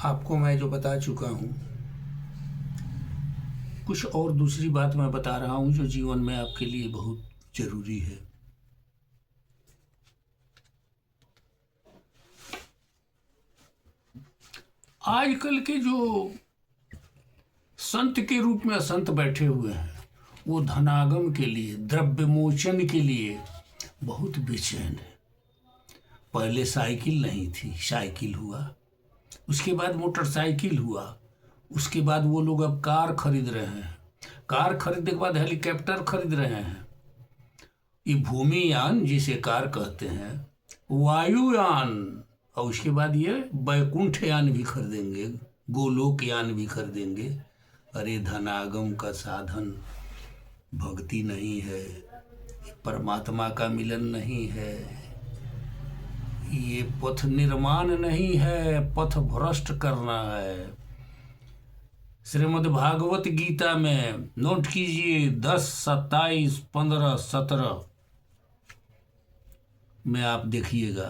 आपको मैं जो बता चुका हूँ, कुछ और दूसरी बात मैं बता रहा हूँ जो जीवन में आपके लिए बहुत जरूरी है। आजकल के जो संत के रूप में संत बैठे हुए हैं, वो धनागम के लिए, द्रव्यमोचन के लिए बहुत बेचैन है। पहले साइकिल नहीं थी, साइकिल हुआ, उसके बाद मोटरसाइकिल हुआ, उसके बाद वो लोग अब कार खरीद रहे हैं, कार खरीदने के बाद हेलीकॉप्टर खरीद रहे हैं, ये भूमियान जिसे कार कहते हैं, वायुयान, और उसके बाद ये वैकुंठ यान भी खरीदेंगे, गोलोक यान भी खरीदेंगे। अरे धनागम का साधन भक्ति नहीं है, परमात्मा का मिलन नहीं है, ये पथ निर्माण नहीं है, पथ भ्रष्ट करना है। श्रीमद् भागवत गीता में नोट कीजिए 10, 27, 15, 17 में आप देखिएगा,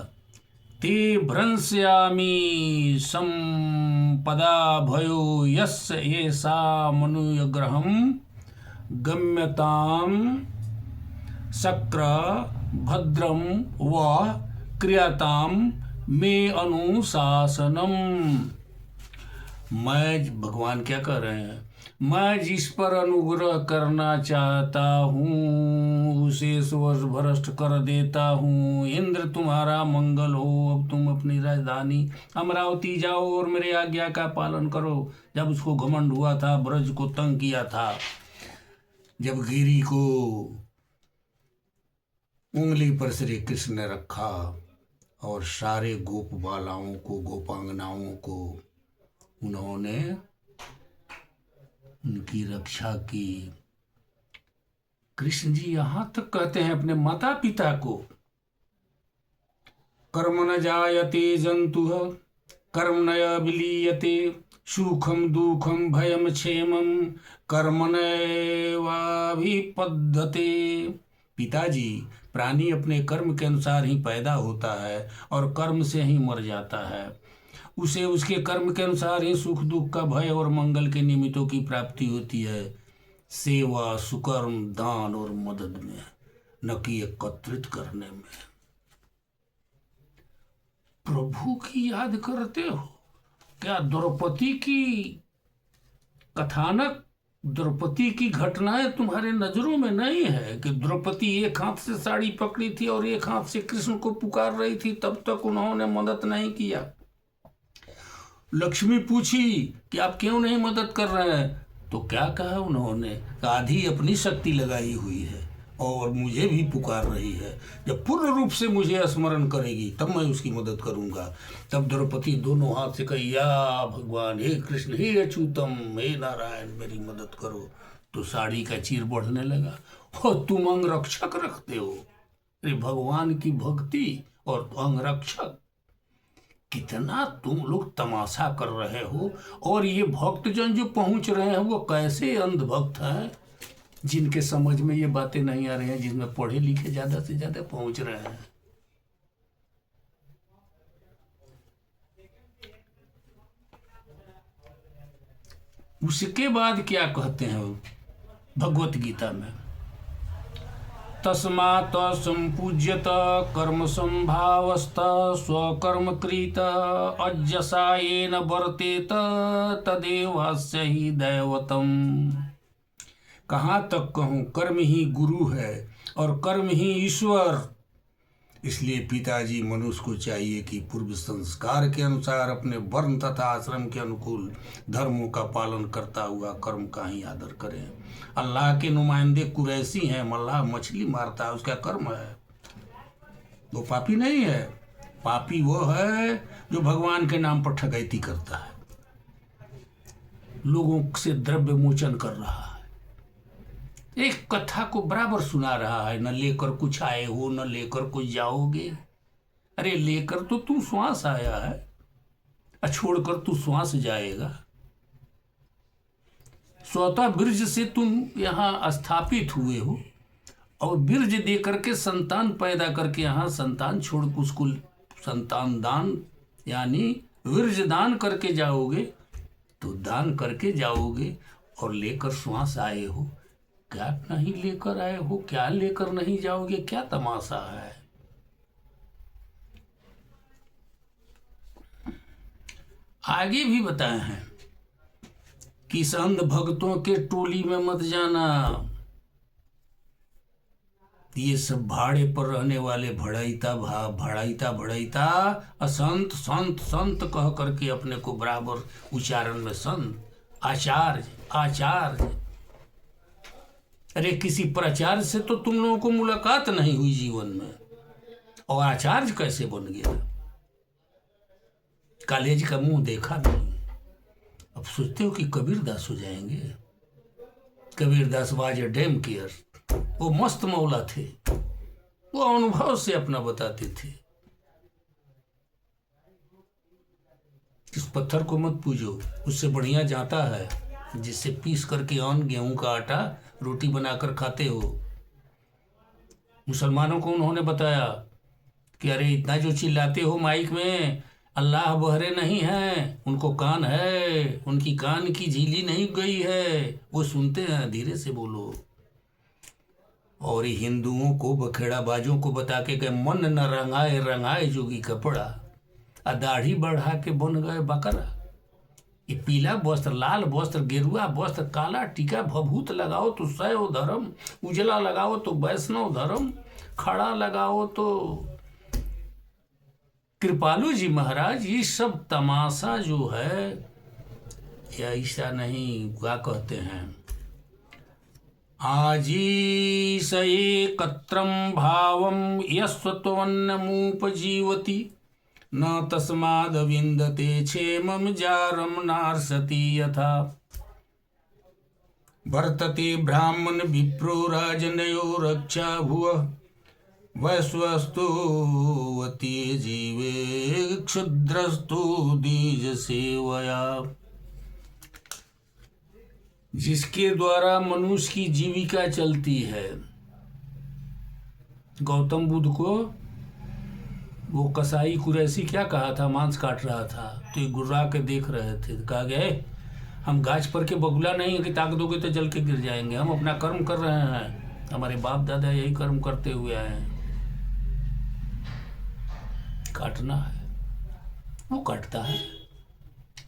ते भ्रंस्यामि संपदा भयो यस्य एषा मनुग्रहं गम्यताम शक्र भद्रम व क्रियाताम मे अनुशासनम। मैं, भगवान क्या कह रहे हैं, मैं जिस पर अनुग्रह करना चाहता हूँ उसे सुवर्ष भ्रष्ट कर देता हूँ। इंद्र तुम्हारा मंगल हो, अब तुम अपनी राजधानी अमरावती जाओ और मेरे आज्ञा का पालन करो। जब उसको घमंड हुआ था, ब्रज को तंग किया था, जब गिरी को उंगली पर श्री कृष्ण ने रखा और सारे गोप बालाओं को, गोपांगनाओं को उन्होंने उनकी रक्षा की। कृष्ण जी यहां तक कहते हैं अपने माता पिता को, कर्म न जायते जंतु कर्म न विलीयते सुखम दुखम भयम क्षेमम कर्मण्येवाभिपद्यते। पिताजी, प्राणी अपने कर्म के अनुसार ही पैदा होता है और कर्म से ही मर जाता है। उसे उसके कर्म के अनुसार ही सुख दुख का, भय और मंगल के निमित्तों की प्राप्ति होती है। सेवा, सुकर्म, दान और मदद में, न कि एकत्रित करने में। प्रभु की याद करते हो क्या? द्रौपदी की कथानक, द्रौपदी की घटनाएं तुम्हारे नजरों में नहीं है कि द्रौपदी एक हाथ से साड़ी पकड़ी थी और एक हाथ से कृष्ण को पुकार रही थी, तब तक उन्होंने मदद नहीं किया। लक्ष्मी पूछी कि आप क्यों नहीं मदद कर रहे हैं, तो क्या कहा उन्होंने, आधी अपनी शक्ति लगाई हुई है और मुझे भी पुकार रही है, जब पूर्ण रूप से मुझे स्मरण करेगी तब मैं उसकी मदद करूंगा। तब द्रौपदी दोनों हाथ से कही, या भगवान, हे कृष्ण, हे अच्युतम, हे नारायण, मेरी मदद करो। तो साड़ी का चीर बढ़ने लगा। हो, तुम अंगरक्षक रखते हो, अरे भगवान की भक्ति और अंगरक्षक, कितना तुम लोग तमाशा कर रहे हो। और ये भक्तजन जो पहुंच रहे हैं वो कैसे अंधभक्त हैं, जिनके समझ में ये बातें नहीं आ रही हैं, जिनमें पढ़े लिखे ज्यादा से ज्यादा पहुंच रहे हैं। उसके बाद क्या कहते हैं भगवत गीता में, तस्मात् संपूज्यत कर्म संभावस्त स्वकर्म कृत अजसा येन वर्तेत तदेवास्य ही दैवतम। कहाँ तक कहूँ, कर्म ही गुरु है और कर्म ही ईश्वर। इसलिए पिताजी, मनुष्य को चाहिए कि पूर्व संस्कार के अनुसार अपने वर्ण तथा आश्रम के अनुकूल धर्मों का पालन करता हुआ कर्म का ही आदर करें। अल्लाह के नुमाइंदे कुरैशी हैं, मल्लाह मछली मारता है, उसका कर्म है, वो पापी नहीं है। पापी वो है जो भगवान के नाम पर ठगैती करता है, लोगों से द्रव्य मोचन कर रहा है, एक कथा को बराबर सुना रहा है, न लेकर कुछ आए हो न लेकर कुछ जाओगे। अरे लेकर तो तू श्वास आया है, छोड़कर तू श्वास जाएगा। स्वतः बीर्ज से तुम यहाँ स्थापित हुए हो और बीर्ज दे करके संतान पैदा करके यहाँ संतान छोड़, उसको संतान दान यानी वीर्य दान करके जाओगे तो दान करके जाओगे, और लेकर श्वास आए हो, क्या नहीं लेकर आए हो, क्या लेकर नहीं जाओगे, क्या तमाशा है। आगे भी बताए हैं कि अंध भक्तों के टोली में मत जाना, ये सब भाड़े पर रहने वाले भड़ाईता असंत संत संत कह करके अपने को बराबर उच्चारण में संत, आचार्य आचार्य। अरे किसी प्राचार्य से तो तुम लोगों को मुलाकात नहीं हुई जीवन में, और आचार्य कैसे बन गया। कॉलेज का मुंह देखा नहीं, अब सोचते हो कि कबीरदास हो जाएंगे। Kabirdas was a dam care, वो मस्त मौला थे, वो अनुभव से अपना बताते थे। इस पत्थर को मत पूजो, उससे बढ़िया जाता है जिससे पीस करके अन्न गेहूं का आटा रोटी बनाकर खाते हो। मुसलमानों को उन्होंने बताया कि अरे इतना जो चिल्लाते हो माइक में, अल्लाह बहरे नहीं है, उनको कान है, उनकी कान की झीली नहीं गई है, वो सुनते हैं, धीरे से बोलो। और हिंदुओं को बखेड़ाबाजों को बता के गए मन न रंगाए रंगाए जोगी कपड़ा, दाढ़ी बढ़ा के बन गए बकरा। ये पीला वस्त्र, लाल वस्त्र, गेरुआ वस्त्र, काला टीका भभूत लगाओ तो शैव धर्म, उजला लगाओ तो वैष्णव धर्म, खड़ा लगाओ तो कृपालु जी महाराज। ये सब तमाशा जो है, या ऐसा नहीं, क्या कहते हैं, आजी सये कत्रम भावम यस्वत्वन्नमुपजीवति, न तस्माद विंदते क्षेमम जारम नार्सति यथा। वर्तते ब्राह्मण विप्रो राजनयो रक्षा भुवः, वैश्वस्तुवती जीवे क्षुद्रस्तु दीज सेवया। जिसके द्वारा मनुष्य की जीविका चलती है। गौतम बुद्ध को वो कसाई कुरैशी क्या कहा था, मांस काट रहा था तो ये गुर्रा के देख रहे थे, कहा गए हम गाछ पर के बगुला नहीं है कि ताक दोगे तो जल के गिर जाएंगे, हम अपना कर्म कर रहे हैं, हमारे बाप दादा यही कर्म करते हुए आए हैं, काटना है, वो काटता है।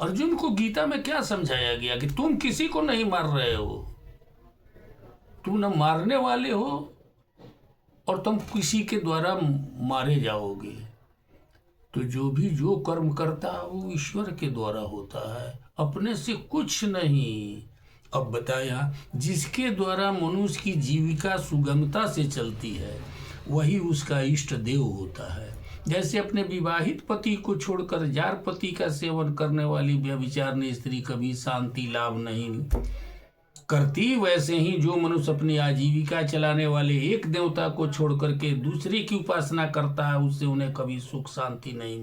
अर्जुन को गीता में क्या समझाया गया कि तुम किसी को नहीं मार रहे हो, तुम न मारने वाले हो और तुम किसी के द्वारा मारे जाओगे। तो जो भी जो कर्म करता है वो ईश्वर के द्वारा होता है, अपने से कुछ नहीं। अब बताया, जिसके द्वारा मनुष्य की जीविका सुगमता से चलती है वही उसका इष्ट देव होता है। जैसे अपने विवाहित पति को छोड़कर जार पति का सेवन करने वाली व्यभिचारिणी स्त्री कभी शांति लाभ नहीं करती, वैसे ही जो मनुष्य अपनी आजीविका चलाने वाले एक देवता को छोड़कर के दूसरे की उपासना करता है, उससे उन्हें कभी सुख शांति नहीं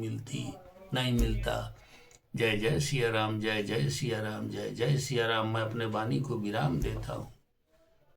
मिलता। जय जय सिया राम, जय जय सिया राम, जय जय सिया राम। मैं अपने वाणी को विराम देता हूँ।